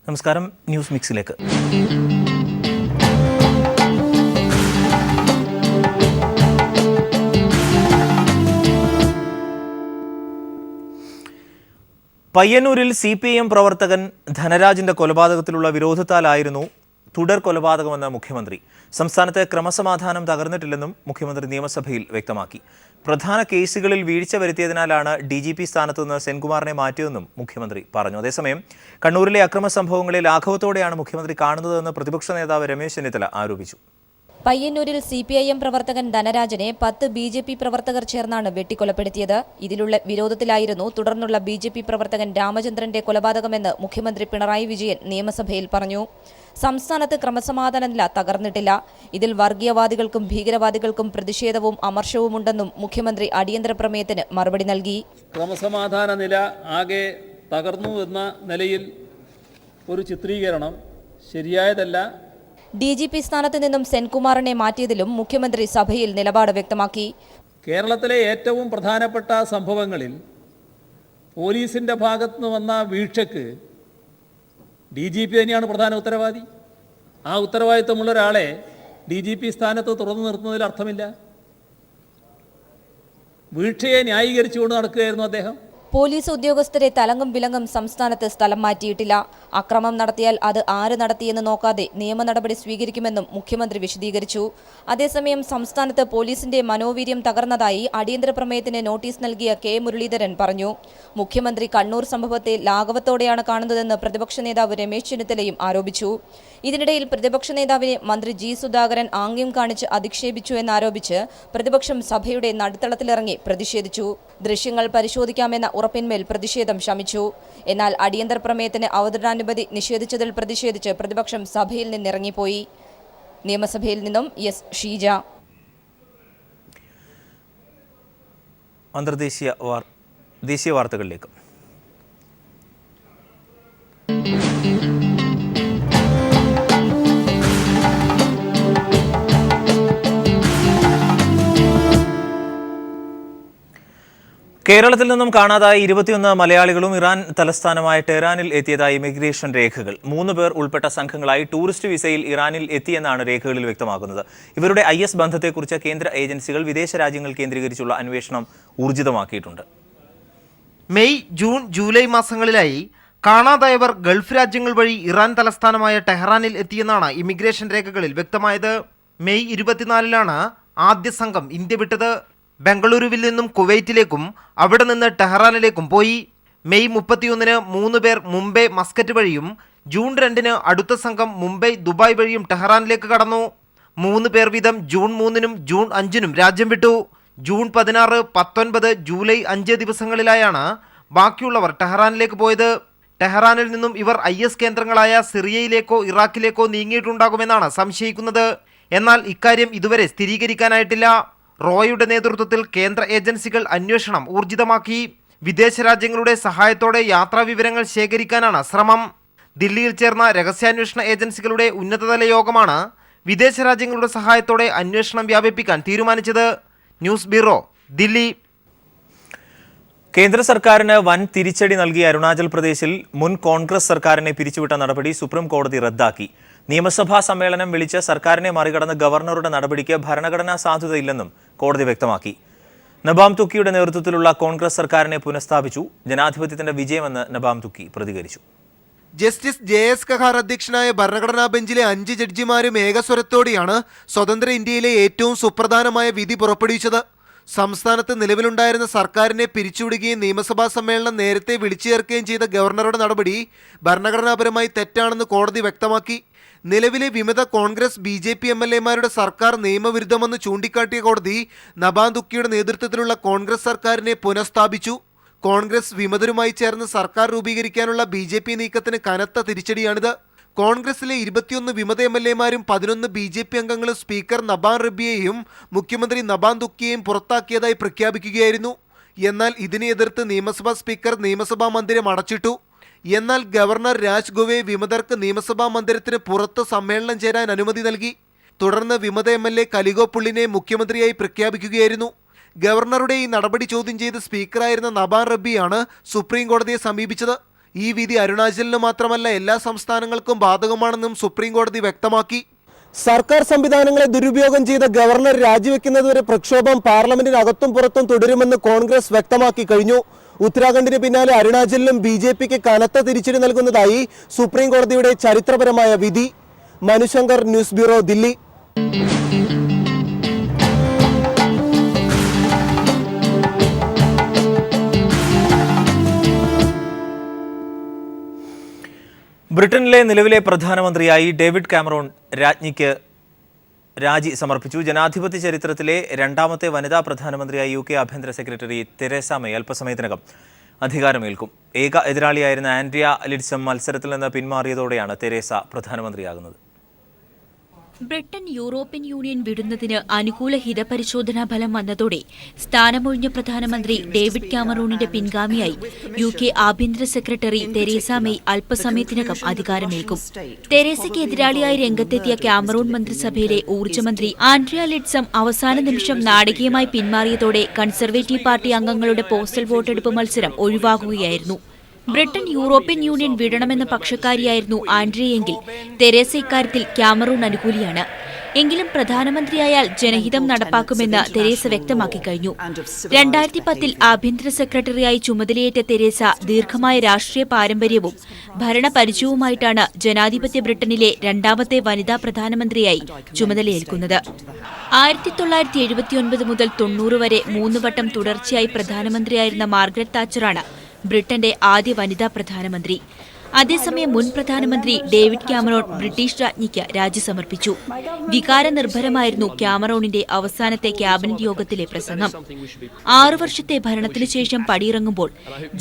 നമസ്കാരം, ന്യൂസ് മിക്സിലേക്ക്. പയ്യന്നൂരിൽ CPIM പ്രവർത്തകൻ ധനരാജിന്റെ കൊലപാതകത്തിലുള്ള വിരോധത്താലായിരുന്നു തുടർ കൊലപാതകമെന്ന മുഖ്യമന്ത്രി. സംസ്ഥാനത്ത് ക്രമസമാധാനം തകർന്നിട്ടില്ലെന്നും മുഖ്യമന്ത്രി നിയമസഭയിൽ വ്യക്തമാക്കി. പ്രധാന കേസുകളിൽ വീഴ്ച വരുത്തിയതിനാലാണ് DGP സ്ഥാനത്തുനിന്ന് സെൻകുമാറിനെ മാറ്റിയതെന്നും മുഖ്യമന്ത്രി പറഞ്ഞു. അതേസമയം കണ്ണൂരിലെ അക്രമ സംഭവങ്ങളെ ലാഘവത്തോടെയാണ് മുഖ്യമന്ത്രി കാണുന്നതെന്ന് പ്രതിപക്ഷ നേതാവ് രമേശ് ചെന്നിത്തല ആരോപിച്ചു. പയ്യന്നൂരിൽ CPIM പ്രവർത്തകൻ ധനരാജനെ 10 BJP പ്രവർത്തകർ ചേർന്നാണ് വെട്ടിക്കൊലപ്പെടുത്തിയത്. ഇതിലുള്ള വിരോധത്തിലായിരുന്നു തുടർന്നുള്ള BJP പ്രവർത്തകൻ രാമചന്ദ്രന്റെ കൊലപാതകമെന്ന് മുഖ്യമന്ത്രി പിണറായി വിജയൻ നിയമസഭയിൽ പറഞ്ഞു. സംസ്ഥാനത്ത് ക്രമസമാധാന നില തകർന്നിട്ടില്ല. ഇതിൽ വർഗീയവാദികൾക്കും ഭീകരവാദികൾക്കും പ്രതിഷേധവും അമർഷവുമുണ്ടെന്നും മുഖ്യമന്ത്രി അടിയന്തര പ്രമേയത്തിന് മറുപടി നൽകി. ക്രമസമാധാന നില ആകെ തകർന്നു എന്ന നിലയിൽ ഒരു ചിത്രീകരണം ശരിയായതല്ല. DGP സ്ഥാനത്ത് നിന്നും സെൻകുമാറിനെ മാറ്റിയതിലും മുഖ്യമന്ത്രി സഭയിൽ നിലപാട് വ്യക്തമാക്കി. കേരളത്തിലെ ഏറ്റവും പ്രധാനപ്പെട്ട സംഭവങ്ങളിൽ പോലീസിൻ്റെ ഭാഗത്തുനിന്ന് വന്ന വീഴ്ചയ്ക്ക് DGP തന്നെയാണ് പ്രധാന ഉത്തരവാദി. ആ ഉത്തരവാദിത്വമുള്ള ഒരാളെ DGP സ്ഥാനത്ത് തുറന്നു നിർത്തുന്നതിൽ അർത്ഥമില്ല. വീഴ്ചയെ ന്യായീകരിച്ചുകൊണ്ട് നടക്കുകയായിരുന്നു അദ്ദേഹം. പോലീസ് ഉദ്യോഗസ്ഥരെ തലങ്ങും വിലങ്ങും സംസ്ഥാനത്ത് സ്ഥലം മാറ്റിയിട്ടില്ല. അക്രമം നടത്തിയാൽ അത് ആര് നടത്തിയെന്ന് നോക്കാതെ നിയമ നടപടി സ്വീകരിക്കുമെന്നും മുഖ്യമന്ത്രി വിശദീകരിച്ചു. അതേസമയം സംസ്ഥാനത്ത് പോലീസിന്റെ മനോവീര്യം തകർന്നതായി അടിയന്തര പ്രമേയത്തിന് നോട്ടീസ് നൽകിയ K. മുരളീധരൻ പറഞ്ഞു. മുഖ്യമന്ത്രി കണ്ണൂർ സംഭവത്തെ ലാഘവത്തോടെയാണ് കാണുന്നതെന്ന് പ്രതിപക്ഷ നേതാവ് രമേശ് ചെന്നിത്തലയും ആരോപിച്ചു. ഇതിനിടയിൽ പ്രതിപക്ഷ നേതാവിനെ മന്ത്രി G. സുധാകരൻ ആംഗ്യം കാണിച്ച് അധിക്ഷേപിച്ചു എന്നാരോപിച്ച് പ്രതിപക്ഷം സഭയുടെ നടുത്തളത്തിലിറങ്ങി പ്രതിഷേധിച്ചു. ദൃശ്യങ്ങൾ പരിശോധിക്കാമെന്ന ഉറപ്പിന്മേൽ പ്രതിഷേധം ശമിച്ചു. എന്നാൽ അടിയന്തര പ്രമേയത്തിന് അവതരണാനുമതി നിഷേധിച്ചതിൽ പ്രതിഷേധിച്ച് പ്രതിപക്ഷം സഭയിൽ നിന്നിറങ്ങിപ്പോയി. നിയമസഭയിൽ നിന്നും S. ഷീജ. ദേശീയ വാർത്തകളിലേക്ക്. കേരളത്തിൽ നിന്നും കാണാതായ 21 മലയാളികളും ഇറാൻ തലസ്ഥാനമായ ടെഹ്റാനിൽ എത്തിയതായി ഇമിഗ്രേഷൻ രേഖകൾ. 3 പേർ ഉൾപ്പെട്ട സംഘങ്ങളായി ടൂറിസ്റ്റ് വിസയിൽ ഇറാനിൽ എത്തിയെന്നാണ് രേഖകളിൽ വ്യക്തമാക്കുന്നത്. ഇവരുടെ IS ബന്ധത്തെക്കുറിച്ച് കേന്ദ്ര ഏജൻസികൾ വിദേശ രാജ്യങ്ങൾ കേന്ദ്രീകരിച്ചുള്ള അന്വേഷണം ഊർജിതമാക്കിയിട്ടുണ്ട്. മെയ്, ജൂൺ, ജൂലൈ മാസങ്ങളിലായി കാണാതായവർ ഗൾഫ് രാജ്യങ്ങൾ വഴി ഇറാൻ തലസ്ഥാനമായ ടെഹ്റാനിൽ എത്തിയെന്നാണ് ഇമിഗ്രേഷൻ രേഖകളിൽ വ്യക്തമായത്. മെയ് 24-ലാണ് ആദ്യ സംഘം ഇന്ത്യ വിട്ടത്. ബംഗളൂരുവിൽ നിന്നും കുവൈറ്റിലേക്കും അവിടെ നിന്ന് ടെഹ്റാനിലേക്കും പോയി. മെയ് 31-ന് 3 പേർ മുംബൈ, മസ്കറ്റ് വഴിയും ജൂൺ 2-ന് അടുത്ത സംഘം മുംബൈ, ദുബായ് വഴിയും ടെഹ്റാനിലേക്ക് കടന്നു. 3 പേർ വീതം ജൂൺ 3-നും ജൂൺ 5-നും രാജ്യം വിട്ടു. ജൂൺ 16, 19, ജൂലൈ 5 ദിവസങ്ങളിലായാണ് ബാക്കിയുള്ളവർ ടെഹ്റാനിലേക്ക് പോയത്. ടെഹ്റാനിൽ നിന്നും ഇവർ IS കേന്ദ്രങ്ങളായ സിറിയയിലേക്കോ ഇറാഖിലേക്കോ നീങ്ങിയിട്ടുണ്ടാകുമെന്നാണ് സംശയിക്കുന്നത്. എന്നാൽ ഇക്കാര്യം ഇതുവരെ സ്ഥിരീകരിക്കാനായിട്ടില്ല. റോയുടെ നേതൃത്വത്തിൽ കേന്ദ്ര ഏജൻസികൾ അന്വേഷണം ഊർജിതമാക്കി. വിദേശ രാജ്യങ്ങളുടെ സഹായത്തോടെ യാത്രാ വിവരങ്ങൾ ശേഖരിക്കാനാണ് ശ്രമം. ദില്ലിയിൽ ചേർന്ന രഹസ്യാന്വേഷണ ഏജൻസികളുടെ ഉന്നതതല യോഗമാണ് വിദേശ രാജ്യങ്ങളുടെ സഹായത്തോടെ അന്വേഷണം വ്യാപിപ്പിക്കാൻ തീരുമാനിച്ചത്. News bureau, Delhi. കേന്ദ്ര സർക്കാരിന് വൻ തിരിച്ചടി നൽകിയ അരുണാചൽ പ്രദേശിൽ മുൻ കോൺഗ്രസ് സർക്കാരിനെ പിരിച്ചുവിട്ട നടപടി സുപ്രീം കോടതി റദ്ദാക്കി. നിയമസഭാ സമ്മേളനം വിളിച്ച് സർക്കാരിനെ മറികടന്ന് ഗവർണറുടെ നടപടിക്ക് ഭരണഘടനാ സാധുതയില്ലെന്നും കോടതി വ്യക്തമാക്കി. നബാം തുക്കിയുടെ നേതൃത്വത്തിലുള്ള കോൺഗ്രസ് സർക്കാരിനെ പുനഃസ്ഥാപിച്ചു. ജനാധിപത്യത്തിന്റെ വിജയമെന്ന് നബാം തുക്കി പ്രതികരിച്ചു. ജസ്റ്റിസ് JS കഹാർ അധ്യക്ഷനായ ഭരണഘടനാ ബെഞ്ചിലെ 5 ജഡ്ജിമാരും ഏകസ്വരത്തോടെയാണ് സ്വതന്ത്ര ഇന്ത്യയിലെ ഏറ്റവും സുപ്രധാനമായ വിധി പുറപ്പെടുവിച്ചത്. സംസ്ഥാനത്ത് നിലവിലുണ്ടായിരുന്ന സർക്കാരിനെ പിരിച്ചുവിടുകയും നിയമസഭാ സമ്മേളനം നേരത്തെ വിളിച്ചു ചേർക്കുകയും ചെയ്ത ഗവർണറുടെ നടപടി ഭരണഘടനാപരമായി തെറ്റാണെന്ന് കോടതി വ്യക്തമാക്കി. നിലവിലെ വിമത കോൺഗ്രസ് BJP MLAമാരുടെ സർക്കാർ നിയമവിരുദ്ധമെന്ന് ചൂണ്ടിക്കാട്ടിയ കോടതി നബാം തുക്കിയുടെ നേതൃത്വത്തിലുള്ള കോൺഗ്രസ് സർക്കാരിനെ പുനഃസ്ഥാപിച്ചു. കോൺഗ്രസ് വിമതരുമായി ചേർന്ന് സർക്കാർ രൂപീകരിക്കാനുള്ള BJP നീക്കത്തിന് കനത്ത തിരിച്ചടിയാണിത്. കോൺഗ്രസിലെ 21 വിമത MLAമാരും 11 BJP അംഗങ്ങളും സ്പീക്കർ നബാം റബ്ബിയെയും മുഖ്യമന്ത്രി നബാം തുക്കിയെയും പുറത്താക്കിയതായി പ്രഖ്യാപിക്കുകയായിരുന്നു. എന്നാൽ ഇതിനെ എതിർത്ത് നിയമസഭാ സ്പീക്കർ നിയമസഭാ മന്ദിരം അടച്ചിട്ടു. എന്നാൽ ഗവർണർ രാജ് ഗോവെ വിമതർക്ക് നിയമസഭാ മന്ദിരത്തിന് പുറത്ത് സമ്മേളനം ചേരാൻ അനുമതി നൽകി. തുടർന്ന് വിമത MLA കലിഗോ പുള്ളിനെ മുഖ്യമന്ത്രിയായി പ്രഖ്യാപിക്കുകയായിരുന്നു. ഗവർണറുടെ ഈ നടപടി ചോദ്യം ചെയ്ത് സ്പീക്കറായിരുന്ന നബാം റബ്ബിയാണ് സുപ്രീം കോടതിയെ സമീപിച്ചത്. ഈ വിധി അരുണാചലിന് മാത്രമല്ല എല്ലാ സംസ്ഥാനങ്ങൾക്കും ബാധകമാണെന്നും സുപ്രീം കോടതി വ്യക്തമാക്കി. സർക്കാർ സംവിധാനങ്ങളെ ദുരുപയോഗം ചെയ്ത ഗവർണർ രാജിവെക്കുന്നതുവരെ പ്രക്ഷോഭം പാർലമെന്റിനകത്തും പുറത്തും തുടരുമെന്ന് കോൺഗ്രസ് വ്യക്തമാക്കി കഴിഞ്ഞു. ഉത്തരാഖണ്ഡിന് പിന്നാലെ അരുണാചലിലും BJPക്ക് കനത്ത തിരിച്ചടി നൽകുന്നതായി സുപ്രീം കോടതിയുടെ ചരിത്രപരമായ വിധി. Manushankar, news bureau, Delhi. ബ്രിട്ടനിലെ നിലവിലെ പ്രധാനമന്ത്രിയായി ഡേവിഡ് കാമറൂൺ രാജ്ഞിക്ക് രാജി സമർപ്പിച്ചു. ജനാധിപത്യ ചരിത്രത്തിലെ രണ്ടാമത്തെ വനിതാ പ്രധാനമന്ത്രിയായി UK ആഭ്യന്തര സെക്രട്ടറി തെരേസ മെയ് അല്പസമയത്തിനകം അധികാരമേൽക്കും. ഏക എതിരാളിയായിരുന്ന ആൻഡ്രിയ ലിഡ്സം മത്സരത്തിൽ നിന്ന് പിന്മാറിയതോടെയാണ് തെരേസ പ്രധാനമന്ത്രിയാകുന്നത്. ബ്രിട്ടൻ യൂറോപ്യൻ യൂണിയൻ വിടുന്നതിന് അനുകൂല ഹിതപരിശോധനാ ഫലം വന്നതോടെ സ്ഥാനമൊഴിഞ്ഞ പ്രധാനമന്ത്രി ഡേവിഡ് കാമറൂണിന്റെ പിൻഗാമിയായി UK ആഭ്യന്തര സെക്രട്ടറി തെരേസ മെയ് അല്പസമയത്തിനകം അധികാരമേൽക്കും. തെരേസയ്ക്ക് എതിരാളിയായി രംഗത്തെത്തിയ കാമറൂൺ മന്ത്രിസഭയിലെ ഊർജ്ജമന്ത്രി ആൻഡ്രിയ ലിഡ്സം അവസാന നിമിഷം നാടകീയമായി പിന്മാറിയതോടെ കൺസർവേറ്റീവ് പാർട്ടി അംഗങ്ങളുടെ പോസ്റ്റൽ വോട്ടെടുപ്പ് മത്സരം ഒഴിവാകുകയായിരുന്നു. ബ്രിട്ടൻ യൂറോപ്യൻ യൂണിയൻ വിടണമെന്ന പക്ഷക്കാരിയായിരുന്നു ആൻഡ്രിയയെങ്കിൽ തെരേസ ഇക്കാര്യത്തിൽ കാമറൂൺ അനുകൂലിയാണ്. എങ്കിലും പ്രധാനമന്ത്രിയായാൽ ജനഹിതം നടപ്പാക്കുമെന്ന് തെരേസ വ്യക്തമാക്കി കഴിഞ്ഞു. 2010 ആഭ്യന്തര സെക്രട്ടറിയായി ചുമതലയേറ്റ തെരേസ ദീർഘമായ രാഷ്ട്രീയ പാരമ്പര്യവും ഭരണപരിചയവുമായിട്ടാണ് ജനാധിപത്യ ബ്രിട്ടനിലെ രണ്ടാമത്തെ വനിതാ പ്രധാനമന്ത്രിയായി ചുമതലയേൽക്കുന്നത്. 1979 മുതൽ 90 വരെ 3 വട്ടം തുടർച്ചയായി പ്രധാനമന്ത്രിയായിരുന്ന മാർഗരറ്റ് താച്ചറാണ് ബ്രിട്ടന്റെ ആദ്യ വനിതാ പ്രധാനമന്ത്രി. അതേസമയം മുൻ പ്രധാനമന്ത്രി ഡേവിഡ് കാമറൂൺ ബ്രിട്ടീഷ് രാജ്ഞിക്ക് രാജി സമർപ്പിച്ചു. വികാരനിർഭരമായിരുന്നു കാമറൂണിന്റെ അവസാനത്തെ ക്യാബിനറ്റ് യോഗത്തിലെ പ്രസംഗം. 6 വർഷത്തെ ഭരണത്തിനു ശേഷം പടിയിറങ്ങുമ്പോൾ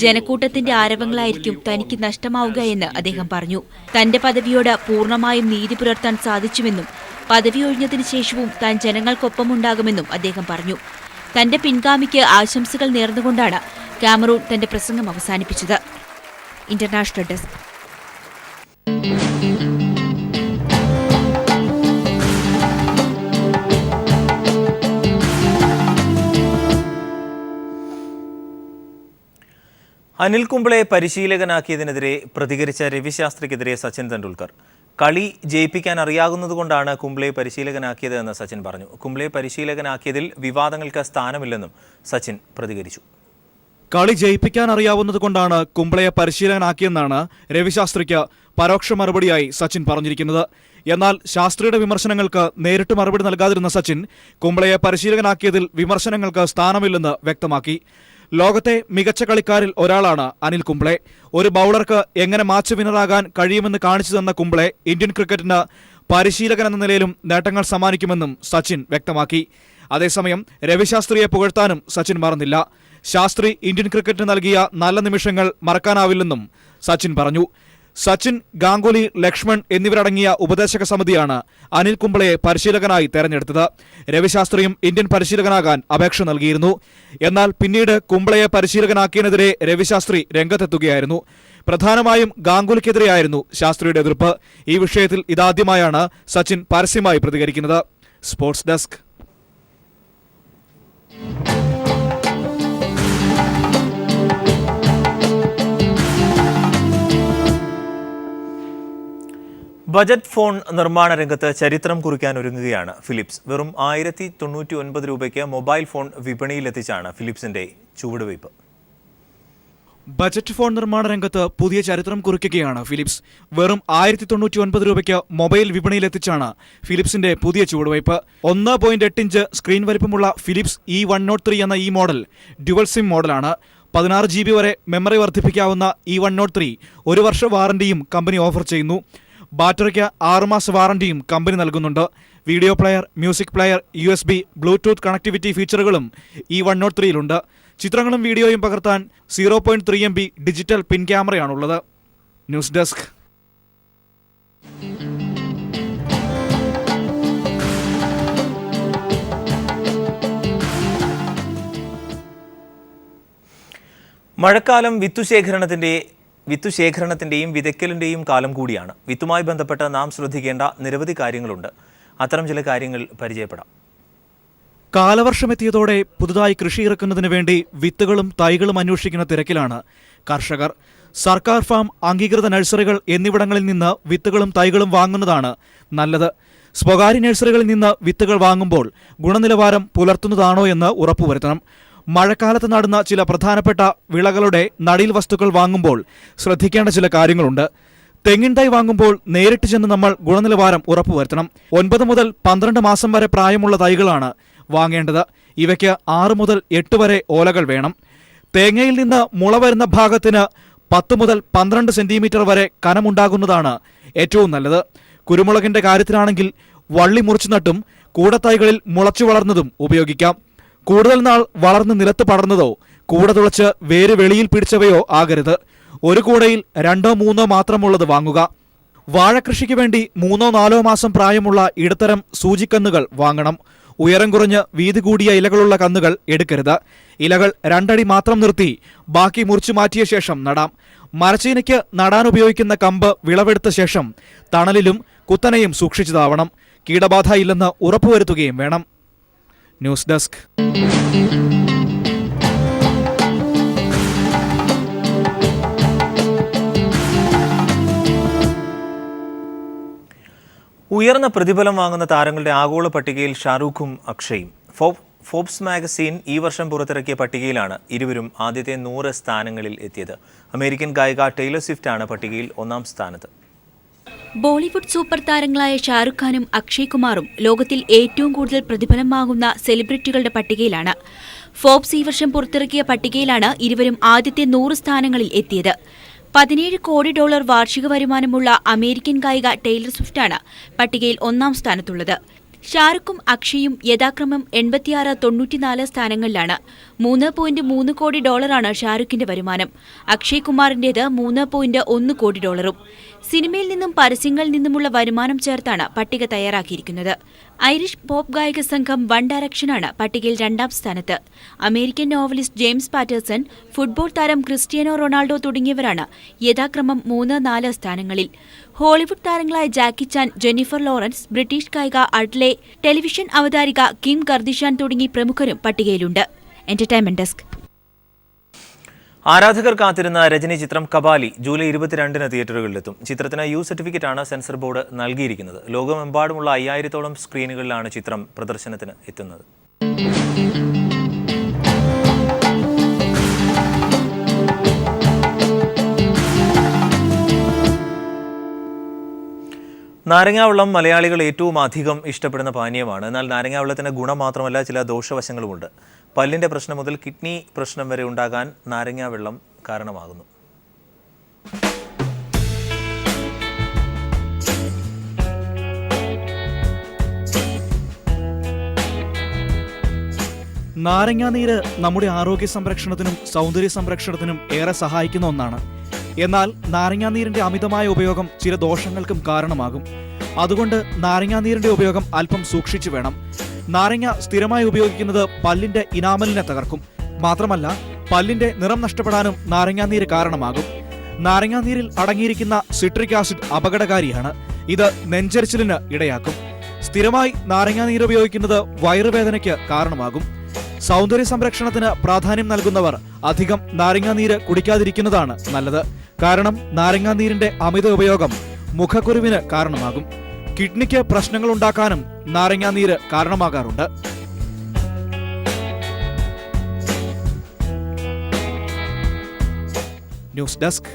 ജനക്കൂട്ടത്തിന്റെ ആരവങ്ങളായിരിക്കും തനിക്ക് നഷ്ടമാവുക എന്ന് അദ്ദേഹം പറഞ്ഞു. തന്റെ പദവിയോട് പൂർണ്ണമായും നീതി പുലർത്താൻ സാധിച്ചുവെന്നും പദവി ഒഴിഞ്ഞതിനു ശേഷവും താൻ ജനങ്ങൾക്കൊപ്പമുണ്ടാകുമെന്നും അദ്ദേഹം പറഞ്ഞു. തന്റെ പിൻഗാമിക്ക് ആശംസകൾ നേർന്നുകൊണ്ടാണ് കാമറൂൺ തന്റെ പ്രസംഗം അവസാനിപ്പിച്ചത്. International desk. അനിൽ കുംബ്ളെ പരിശീലകനാക്കിയതിനെതിരെ പ്രതികരിച്ച രവിശാസ്ത്രിക്കെതിരെ സച്ചിൻ തെണ്ടുൽക്കർ. കളി ജയിപ്പിക്കാൻ അറിയാകുന്നതുകൊണ്ടാണ് കുംബ്ളെ പരിശീലകനാക്കിയത് എന്ന് സച്ചിൻ പറഞ്ഞു. കുംബ്ളെ പരിശീലകനാക്കിയതിൽ വിവാദങ്ങൾക്ക് സ്ഥാനമില്ലെന്നും സച്ചിൻ പ്രതികരിച്ചു. കളി ജയിപ്പിക്കാൻ അറിയാവുന്നതുകൊണ്ടാണ് കുംബ്ളയെ പരിശീലകനാക്കിയെന്നാണ് രവിശാസ്ത്രിക്ക് പരോക്ഷ മറുപടിയായി സച്ചിൻ പറഞ്ഞിരിക്കുന്നത്. എന്നാൽ ശാസ്ത്രിയുടെ വിമർശനങ്ങൾക്ക് നേരിട്ട് മറുപടി നൽകാതിരുന്ന സച്ചിൻ കുംബ്ളയെ പരിശീലകനാക്കിയതിൽ വിമർശനങ്ങൾക്ക് സ്ഥാനമില്ലെന്ന് വ്യക്തമാക്കി. ലോകത്തെ മികച്ച കളിക്കാരിൽ ഒരാളാണ് അനിൽ കുംബ്ളെ. ഒരു ബൌളർക്ക് എങ്ങനെ മാച്ച് വിന്നറാകാൻ കഴിയുമെന്ന് കാണിച്ചു തന്ന കുംബ്ളെ ഇന്ത്യൻ ക്രിക്കറ്റിന് പരിശീലകൻ എന്ന നിലയിലും നേട്ടങ്ങൾ സമ്മാനിക്കുമെന്നും സച്ചിൻ വ്യക്തമാക്കി. അതേസമയം രവിശാസ്ത്രിയെ പുകഴ്ത്താനും സച്ചിൻ മറന്നില്ല. ശാസ്ത്രി ഇന്ത്യൻ ക്രിക്കറ്റിന് നൽകിയ നല്ല നിമിഷങ്ങൾ മറക്കാനാവില്ലെന്നും സച്ചിൻ പറഞ്ഞു. സച്ചിൻ, ഗാംഗുലി, ലക്ഷ്മൺ എന്നിവരടങ്ങിയ ഉപദേശക സമിതിയാണ് അനിൽ കുംബ്ളയെ പരിശീലകനായി തെരഞ്ഞെടുത്തത്. രവിശാസ്ത്രിയും ഇന്ത്യൻ പരിശീലകനാകാൻ അപേക്ഷ നൽകിയിരുന്നു. എന്നാൽ പിന്നീട് കുംബ്ളയെ പരിശീലകനാക്കിയതിനെതിരെ രവിശാസ്ത്രി രംഗത്തെത്തുകയായിരുന്നു. പ്രധാനമായും ഗാംഗുലിക്കെതിരെയായിരുന്നു ശാസ്ത്രിയുടെ എതിർപ്പ്. ഈ വിഷയത്തിൽ ഇതാദ്യമായാണ് സച്ചിൻ പരസ്യമായി പ്രതികരിക്കുന്നത്. Sports desk. ബജറ്റ് ഫോൺ നിർമ്മാണ രംഗത്ത് ചരിത്രം കുറിക്കാനൊരുങ്ങുകയാണ് ഫിലിപ്സ്. വെറും 1099 രൂപയ്ക്ക് മൊബൈൽ ഫോൺ വിപണിയിലെത്തിച്ചാണ് ഫിലിപ്സിന്റെ ചുവടുവയ്പ്. ബജറ്റ് ഫോൺ നിർമ്മാണ രംഗത്ത് പുതിയ ചരിത്രം കുറിക്കുകയാണ് ഫിലിപ്സ്. വെറും 1099 രൂപയ്ക്ക് മൊബൈൽ വിപണിയിലെത്തിച്ചാണ് ഫിലിപ്സിന്റെ പുതിയ ചുവടുവയ്പ്. 1.8 ഇഞ്ച് സ്ക്രീൻ വലിപ്പമുള്ള ഫിലിപ്സ് E103 എന്ന ഈ മോഡൽ ഡ്യുവൽ സിം മോഡലാണ്. 16 GB വരെ മെമ്മറി വർദ്ധിപ്പിക്കാവുന്ന E103 1 വർഷ വാറന്റിയും കമ്പനി ഓഫർ ചെയ്യുന്നു. ബാറ്ററിക്ക് 6 മാസ വാറന്റിയും കമ്പനി നൽകുന്നുണ്ട്. Video player, music player, USB, Bluetooth connectivity ഫീച്ചറുകളും E103-യിലുണ്ട്. ചിത്രങ്ങളും വീഡിയോയും പകർത്താൻ 0.3 MB ഡിജിറ്റൽ പിൻ ക്യാമറയാണുള്ളത്. News desk. മഴക്കാലം വിത്തുശേഖരണത്തിന്റെയും വിതയ്ക്കലിന്റെയും കാലം കൂടിയാണ്. വിത്തുമായി ബന്ധപ്പെട്ട് നാം ശ്രദ്ധിക്കേണ്ട നിരവധി കാര്യങ്ങളുണ്ട്. അത്തരം ചില കാര്യങ്ങൾ പരിചയപ്പെടാം. കാലവർഷമെത്തിയതോടെ പുതുതായി കൃഷി ഇറക്കുന്നതിന് വേണ്ടി വിത്തുകളും തൈകളും അന്വേഷിക്കുന്ന തിരക്കിലാണ് കർഷകർ. സർക്കാർ ഫാം, അംഗീകൃത നഴ്സറികൾ എന്നിവിടങ്ങളിൽ നിന്ന് വിത്തുകളും തൈകളും വാങ്ങുന്നതാണ് നല്ലത്. സ്വകാര്യ നഴ്സറികളിൽ നിന്ന് വിത്തുകൾ വാങ്ങുമ്പോൾ ഗുണനിലവാരം പുലർത്തുന്നതാണോ എന്ന് ഉറപ്പുവരുത്തണം. മഴക്കാലത്ത് നടുന്ന ചില പ്രധാനപ്പെട്ട വിളകളുടെ നടീൽ വസ്തുക്കൾ വാങ്ങുമ്പോൾ ശ്രദ്ധിക്കേണ്ട ചില കാര്യങ്ങളുണ്ട്. തെങ്ങിൻ തൈ വാങ്ങുമ്പോൾ നേരിട്ട് ചെന്ന് നമ്മൾ ഗുണനിലവാരം ഉറപ്പുവരുത്തണം. 9 മുതൽ 12 മാസം വരെ പ്രായമുള്ള തൈകളാണ് വാങ്ങേണ്ടത്. ഇവയ്ക്ക് 6 മുതൽ 8 വരെ ഓലകൾ വേണം. തേങ്ങയിൽ നിന്ന് മുള വരുന്ന ഭാഗത്തിന് 10 മുതൽ 12 സെന്റിമീറ്റർ വരെ കനമുണ്ടാകുന്നതാണ് ഏറ്റവും നല്ലത്. കുരുമുളകിന്റെ കാര്യത്തിലാണെങ്കിൽ വള്ളി മുറിച്ചു നട്ടും കൂടത്തൈകളിൽ മുളച്ചു വളർന്നതും ഉപയോഗിക്കാം. കൂടുതൽ നാൾ വളർന്ന് നിലത്ത് പടർന്നതോ കൂട തുളച്ച് വേര് വെളിയിൽ പിടിച്ചവയോ ആകരുത്. ഒരു കൂടയിൽ 2-3 മാത്രമുള്ളത് വാങ്ങുക. വാഴകൃഷിക്ക് വേണ്ടി 3-4 മാസം പ്രായമുള്ള ഇടത്തരം സൂചിക്കന്നുകൾ വാങ്ങണം. ഉയരം കുറഞ്ഞ് വീതി കൂടിയ ഇലകളുള്ള കന്നുകൾ എടുക്കരുത്. ഇലകൾ 2 അടി മാത്രം നിർത്തി ബാക്കി മുറിച്ചു മാറ്റിയ ശേഷം നടാം. മരച്ചീനിക്ക് നടാൻ ഉപയോഗിക്കുന്ന കമ്പ് വിളവെടുത്ത ശേഷം തണലിലും കുത്തനെയും സൂക്ഷിച്ചതാവണം. കീടബാധ ഇല്ലെന്ന് ഉറപ്പുവരുത്തുകയും വേണം. News desk. ഉയർന്ന പ്രതിഫലം വാങ്ങുന്ന താരങ്ങളുടെ ആഗോള പട്ടികയിൽ ഷാരൂഖും അക്ഷയും. ഫോബ്സ് മാഗസിൻ ഈ വർഷം പുറത്തിറക്കിയ പട്ടികയിലാണ് ഇരുവരും ആദ്യത്തെ 100 സ്ഥാനങ്ങളിൽ എത്തിയത്. അമേരിക്കൻ ഗായിക ടെയ്ലർ സ്വിഫ്റ്റ് ആണ് പട്ടികയിൽ 1-ാം സ്ഥാനത്ത്. ബോളിവുഡ് സൂപ്പർ താരങ്ങളായ ഷാറുഖ് ഖാനും അക്ഷയ് കുമാറും ലോകത്തിൽ ഏറ്റവും കൂടുതൽ പ്രതിഫലം വാങ്ങുന്ന സെലിബ്രിറ്റികളുടെ പട്ടികയിലാണ്. ഫോബ്സ് ഈ വർഷം പുറത്തിറക്കിയ പട്ടികയിലാണ് ഇരുവരും ആദ്യത്തെ 100 സ്ഥാനങ്ങളിൽ എത്തിയത്. $17 കോടി വാർഷിക വരുമാനമുള്ള അമേരിക്കൻ ഗായിക ടെയ്ലർ സ്വിഫ്റ്റാണ് പട്ടികയിൽ 1-ാം സ്ഥാനത്തുള്ളത്. ഷാറുഖും അക്ഷയും യഥാക്രമം 86, 94 സ്ഥാനങ്ങളിലാണ്. $3.3 കോടി ഷാറുഖിന്റെ വരുമാനം. അക്ഷയ് കുമാറിന്റേത് $3.1 കോടി. സിനിമയിൽ നിന്നും പരസ്യങ്ങളിൽ നിന്നുമുള്ള വരുമാനം ചേർത്താണ് പട്ടിക തയ്യാറാക്കിയിരിക്കുന്നത്. ഐറിഷ് പോപ്പ് ഗായക സംഘം വൺ ഡയറക്ഷനാണ് പട്ടികയിൽ 2-ാം സ്ഥാനത്ത്. American novelist James Patterson, football താരം ക്രിസ്ത്യാനോ റൊണാൾഡോ തുടങ്ങിയവരാണ് യഥാക്രമം 3, 4 സ്ഥാനങ്ങളിൽ. ഹോളിവുഡ് താരങ്ങളായ ജാക്കി ചാൻ, ജെന്നിഫർ ലോറൻസ്, ബ്രിട്ടീഷ് ഗായിക അഡ്ലെ, ടെലിവിഷൻ അവതാരിക കിം കർദിഷാൻ തുടങ്ങി പ്രമുഖരും പട്ടികയിലുണ്ട്. Entertainment desk. ആരാധകർ കാത്തിരുന്ന രജനി ചിത്രം കബാലി ജൂലൈ 22-ന് തിയേറ്ററുകളിലെത്തും. ചിത്രത്തിന് യു സർട്ടിഫിക്കറ്റാണ് സെൻസർ ബോർഡ് നൽകിയിരിക്കുന്നത്. ലോകമെമ്പാടുമുള്ള 5000-ഓളം സ്ക്രീനുകളിലാണ് ചിത്രം പ്രദർശനത്തിന് എത്തുന്നത്. നാരങ്ങാവെള്ളം മലയാളികൾ ഏറ്റവും അധികം ഇഷ്ടപ്പെടുന്ന പാനീയമാണ്. എന്നാൽ നാരങ്ങാവെള്ളത്തിന് ഗുണം മാത്രമല്ല, ചില ദോഷവശങ്ങളുമുണ്ട്. പല്ലിൻ്റെ പ്രശ്നം മുതൽ കിഡ്നി പ്രശ്നം വരെ ഉണ്ടാകാൻ നാരങ്ങാവെള്ളം കാരണമാകുന്നു. നാരങ്ങാനീര് നമ്മുടെ ആരോഗ്യ സംരക്ഷണത്തിനും സൗന്ദര്യ സംരക്ഷണത്തിനും ഏറെ സഹായിക്കുന്ന ഒന്നാണ്. എന്നാൽ നാരങ്ങാനീരിന്റെ അമിതമായ ഉപയോഗം ചില ദോഷങ്ങൾക്കും കാരണമാകും. അതുകൊണ്ട് നാരങ്ങാനീരിന്റെ ഉപയോഗം അല്പം സൂക്ഷിച്ചു വേണം. നാരങ്ങ സ്ഥിരമായി ഉപയോഗിക്കുന്നത് പല്ലിന്റെ ഇനാമലിനെ തകർക്കും. മാത്രമല്ല, പല്ലിന്റെ നിറം നഷ്ടപ്പെടാനും നാരങ്ങാനീര് കാരണമാകും. നാരങ്ങാനീരിൽ അടങ്ങിയിരിക്കുന്ന സിട്രിക് ആസിഡ് അപകടകാരിയാണ്. ഇത് നെഞ്ചരിച്ചിലിന് ഇടയാക്കും. സ്ഥിരമായി നാരങ്ങാനീര് ഉപയോഗിക്കുന്നത് വയറുവേദനയ്ക്ക് കാരണമാകും. സൗന്ദര്യ സംരക്ഷണത്തിന് പ്രാധാന്യം നൽകുന്നവർ അധികം നാരങ്ങാനീര് കുടിക്കാതിരിക്കുന്നതാണ് നല്ലത്. കാരണം നാരങ്ങാനീരിന്റെ അമിത ഉപയോഗം മുഖക്കുരുവിന് കാരണമാകും. കിഡ്നിക്ക് പ്രശ്നങ്ങൾ ഉണ്ടാക്കാനും നാരങ്ങാനീര് കാരണമാകാറുണ്ട്. News desk.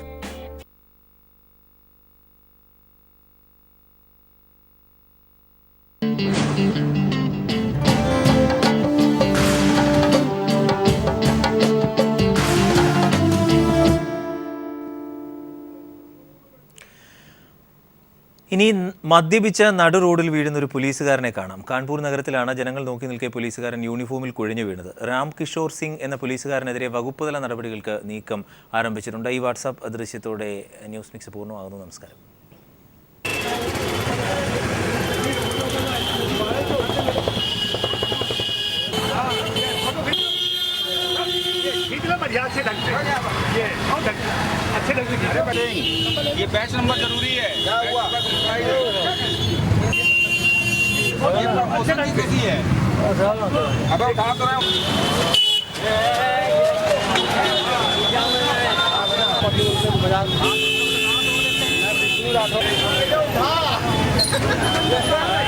ഇനി മദ്യപിച്ച് നടു റോഡിൽ വീഴുന്ന ഒരു പോലീസുകാരനെ കാണാം. കാൺപൂർ നഗരത്തിലാണ് ജനങ്ങൾ നോക്കി നിൽക്കെ പോലീസുകാരൻ യൂണിഫോമിൽ കുഴഞ്ഞു വീണത്. രാം കിഷോർ സിംഗ് എന്ന പോലീസുകാരനെതിരെ വകുപ്പുതല നടപടികൾക്ക് നീക്കം ആരംഭിച്ചിട്ടുണ്ട്. ഈ വാട്സാപ്പ് ദൃശ്യത്തോടെ ന്യൂസ് മിക്സ് പൂർണ്ണമാകുന്നു. നമസ്കാരം. ये बैच नंबर जरूरी है. क्या हुआ? ये प्रमोशन की कैसी है? अब उठा तो रहे हो. 50